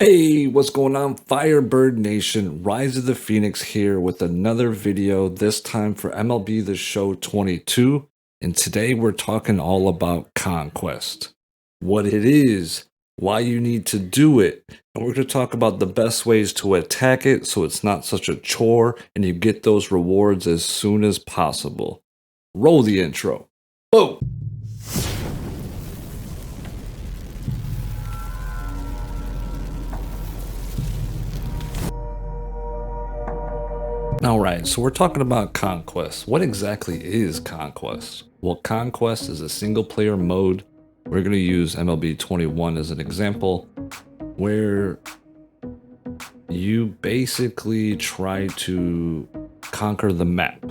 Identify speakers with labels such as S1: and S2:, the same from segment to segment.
S1: Hey, what's going on, Firebird Nation? Rise of the Phoenix here with another video, this time for MLB the Show 22. And today we're talking all about Conquest. What it is, why you need to do it, and we're going to talk about the best ways to attack it so it's not such a chore and you get those rewards as soon as possible. Roll the intro. Boom! Alright, so we're talking about Conquest. What exactly is Conquest? Well, Conquest is a single player mode. We're going to use MLB 21 as an example, where you basically try to conquer the map.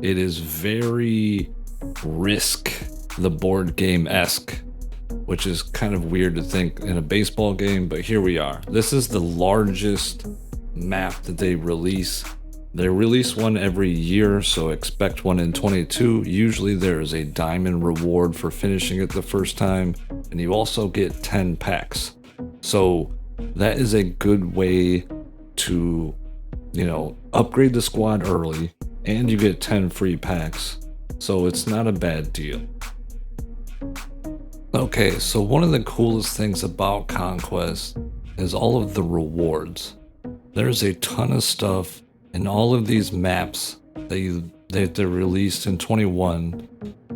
S1: It is very Risk the board game-esque, which is kind of weird to think in a baseball game, but here we are. This is the largest map that they release. They release one every year, so expect one in 22. Usually there is a diamond reward for finishing it the first time, and you also get 10 packs. So that is a good way to, upgrade the squad early, and you get 10 free packs. So it's not a bad deal. Okay, so one of the coolest things about Conquest is all of the rewards. There's a ton of stuff in all of these maps that they're released in 21.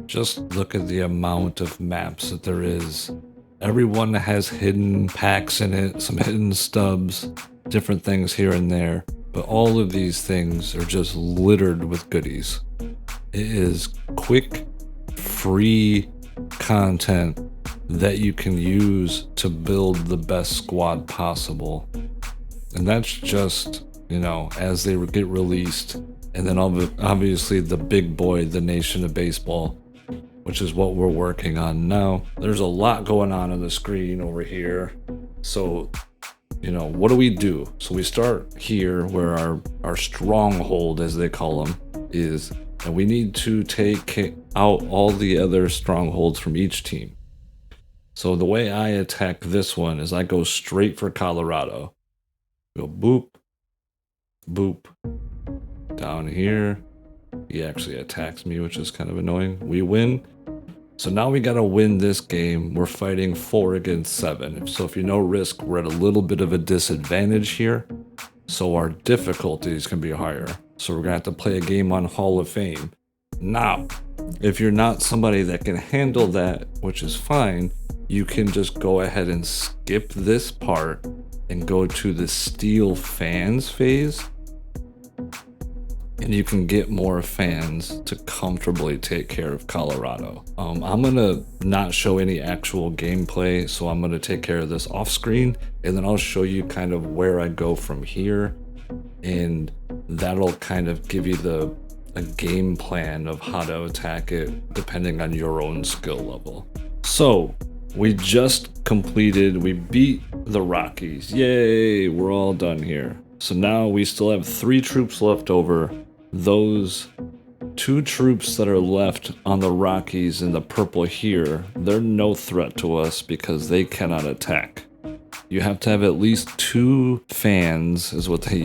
S1: Just look at the amount of maps that there is. Everyone has hidden packs in it, some hidden stubs, different things here and there, but all of these things are just littered with goodies. It is quick, free content that you can use to build the best squad possible. And that's just, as they get released. And then obviously the big boy, the Nation of Baseball, which is what we're working on now. There's a lot going on the screen over here. So, what do we do? So we start here where our stronghold, as they call them, is, and we need to take out all the other strongholds from each team. So the way I attack this one is I go straight for Colorado. Go boop, boop, down here. He actually attacks me, which is kind of annoying. We win. So now we got to win this game. We're fighting 4 against 7. So if you know Risk, we're at a little bit of a disadvantage here. So our difficulties can be higher. So we're going to have to play a game on Hall of Fame. Now, if you're not somebody that can handle that, which is fine, you can just go ahead and skip this part and go to the Steal Fans phase. And you can get more fans to comfortably take care of Colorado. I'm gonna not show any actual gameplay, so I'm gonna take care of this off screen, and then I'll show you kind of where I go from here, and that'll kind of give you a game plan of how to attack it depending on your own skill level. So we just completed, we beat the Rockies. Yay, we're all done here. So now we still have 3 troops left over. Those 2 troops that are left on the Rockies in the purple here, they're no threat to us because they cannot attack. You have to have at least 2 fans is what they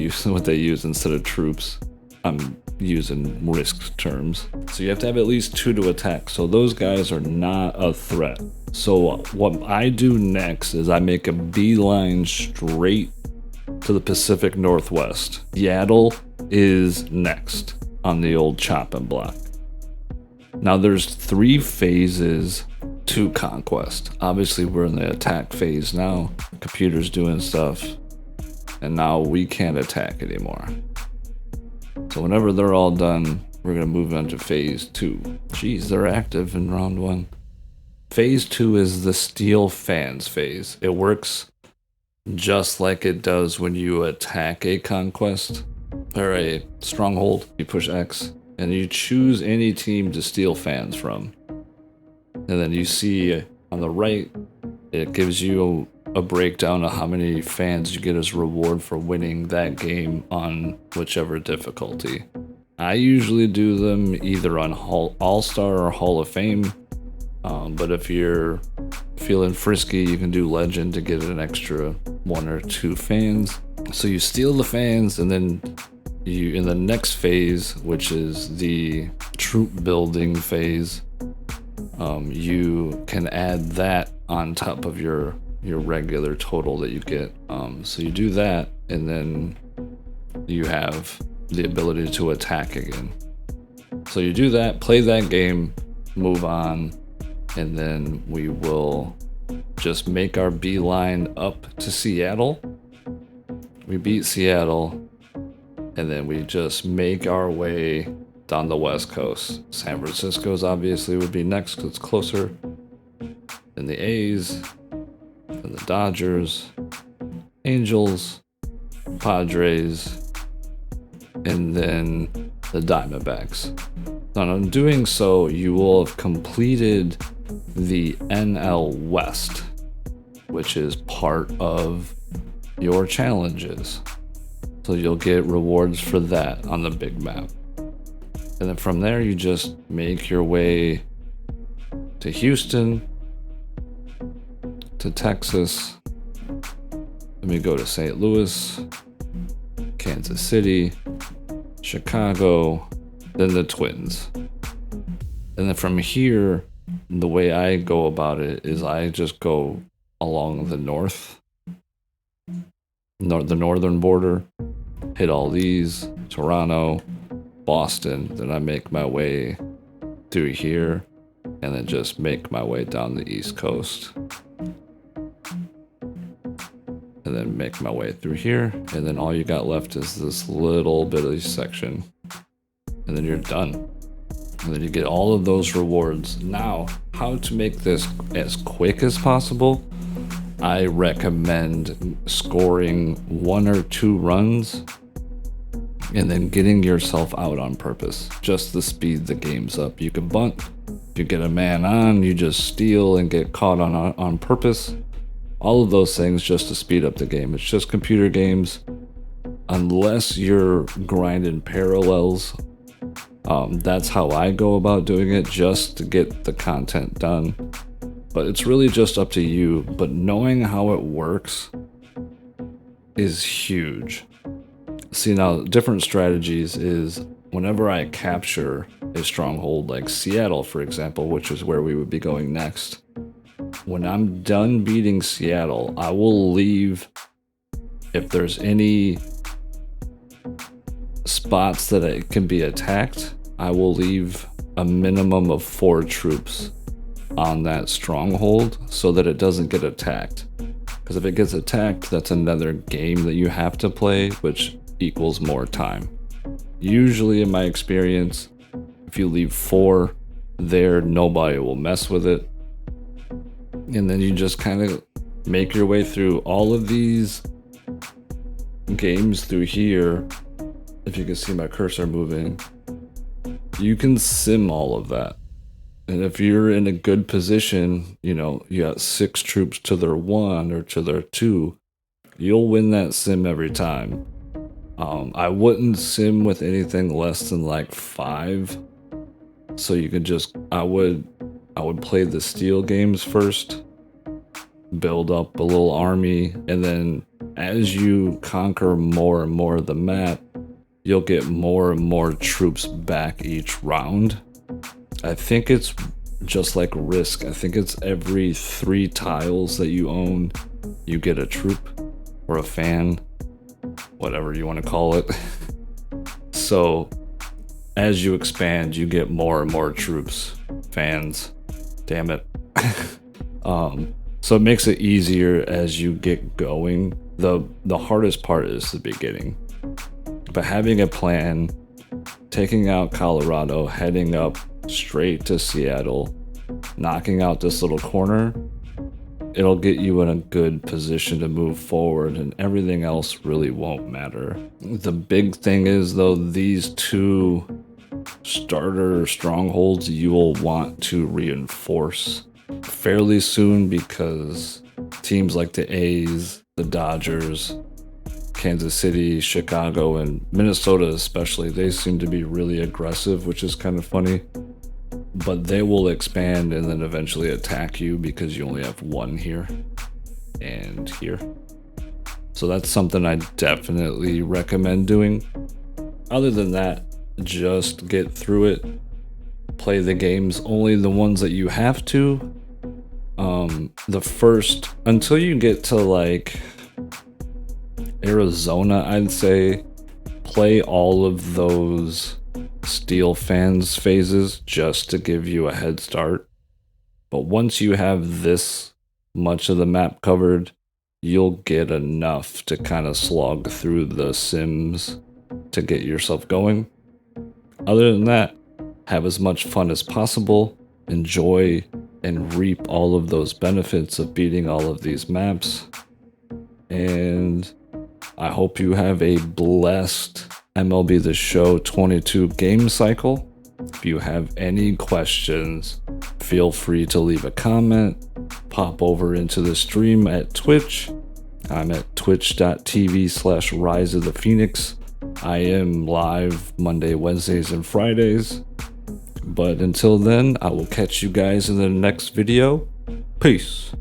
S1: use instead of troops. I'm using Risk terms. So you have to have at least 2 to attack. So those guys are not a threat. So what I do next is I make a beeline straight to the Pacific Northwest. Seattle is next on the old chopping block. Now there's 3 phases to Conquest. Obviously we're in the attack phase now. Computer's doing stuff, and now we can't attack anymore. So whenever they're all done, we're gonna move on to phase 2. Geez, they're active in round 1. Phase 2 is the Steal Fans phase. It works just like it does when you attack a conquest or a stronghold. You push X and you choose any team to steal fans from. And then you see on the right, it gives you a breakdown of how many fans you get as reward for winning that game on whichever difficulty. I usually do them either on All-Star or Hall of Fame. But if you're feeling frisky, you can do Legend to get an extra 1 or 2 fans. So you steal the fans, and then you, in the next phase, which is the troop building phase, you can add that on top of your regular total that you get. So you do that, and then you have the ability to attack again. So you do that, play that game, move on, and then we will just make our beeline up to Seattle. We beat Seattle, and then we just make our way down the West Coast. San Francisco's obviously would be next because it's closer. Then the A's, then the Dodgers, Angels, Padres, and then the Diamondbacks. Now, in doing so, you will have completed the NL West, which is part of your challenges. So you'll get rewards for that on the big map. And then from there, you just make your way to Houston, to Texas. Then we go to St. Louis, Kansas City, Chicago, then the Twins. And then from here, the way I go about it is I just go along the the northern border, hit all these, Toronto, Boston, then I make my way through here, and then just make my way down the East Coast. And then make my way through here, and then all you got left is this little bitty section. And then you're done. And then you get all of those rewards. Now, how to make this as quick as possible? I recommend scoring 1 or 2 runs and then getting yourself out on purpose, just to speed the games up. You can bunt, you get a man on, you just steal and get caught on purpose. All of those things just to speed up the game. It's just computer games. Unless you're grinding parallels, that's how I go about doing it, just to get the content done. But it's really just up to you. But knowing how it works is huge. See, now different strategies is whenever I capture a stronghold like Seattle, for example, which is where we would be going next. When I'm done beating Seattle, I will leave, if there's any spots that it can be attacked, I will leave a minimum of 4 troops on that stronghold so that it doesn't get attacked. Because if it gets attacked, that's another game that you have to play, which equals more time. Usually, in my experience, if you leave 4 there, nobody will mess with it. And then you just kind of make your way through all of these games through here. If you can see my cursor moving, you can sim all of that. And if you're in a good position, you know, you got 6 troops to their 1 or to their 2, you'll win that sim every time. I wouldn't sim with anything less than like 5. So you could just, I would play the steel games first, build up a little army, and then as you conquer more and more of the map, you'll get more and more troops back each round. I think it's just like Risk. I think it's every 3 tiles that you own, you get a troop or a fan, whatever you want to call it. So as you expand, you get more and more troops, fans, damn it. So it makes it easier as you get going. The hardest part is the beginning. But having a plan, taking out Colorado, heading up straight to Seattle, knocking out this little corner, it'll get you in a good position to move forward, and everything else really won't matter. The big thing is, though, these 2 starter strongholds you will want to reinforce fairly soon, because teams like the A's, the Dodgers, Kansas City, Chicago, and Minnesota especially, they seem to be really aggressive, which is kind of funny. But they will expand and then eventually attack you because you only have 1 here and here. So that's something I definitely recommend doing. Other than that, just get through it. Play the games, only the ones that you have to. Until you get to like Arizona, I'd say play all of those Steel Fans phases just to give you a head start. But once you have this much of the map covered, you'll get enough to kind of slog through the sims to get yourself going. Other than that, have as much fun as possible, enjoy and reap all of those benefits of beating all of these maps, and I hope you have a blessed MLB the Show 22 game cycle. If you have any questions, feel free to leave a comment, pop over into the stream at Twitch. I'm at twitch.tv/Rise of the Phoenix. I am live Monday, Wednesdays, and Fridays. But until then, I will catch you guys in the next video. Peace.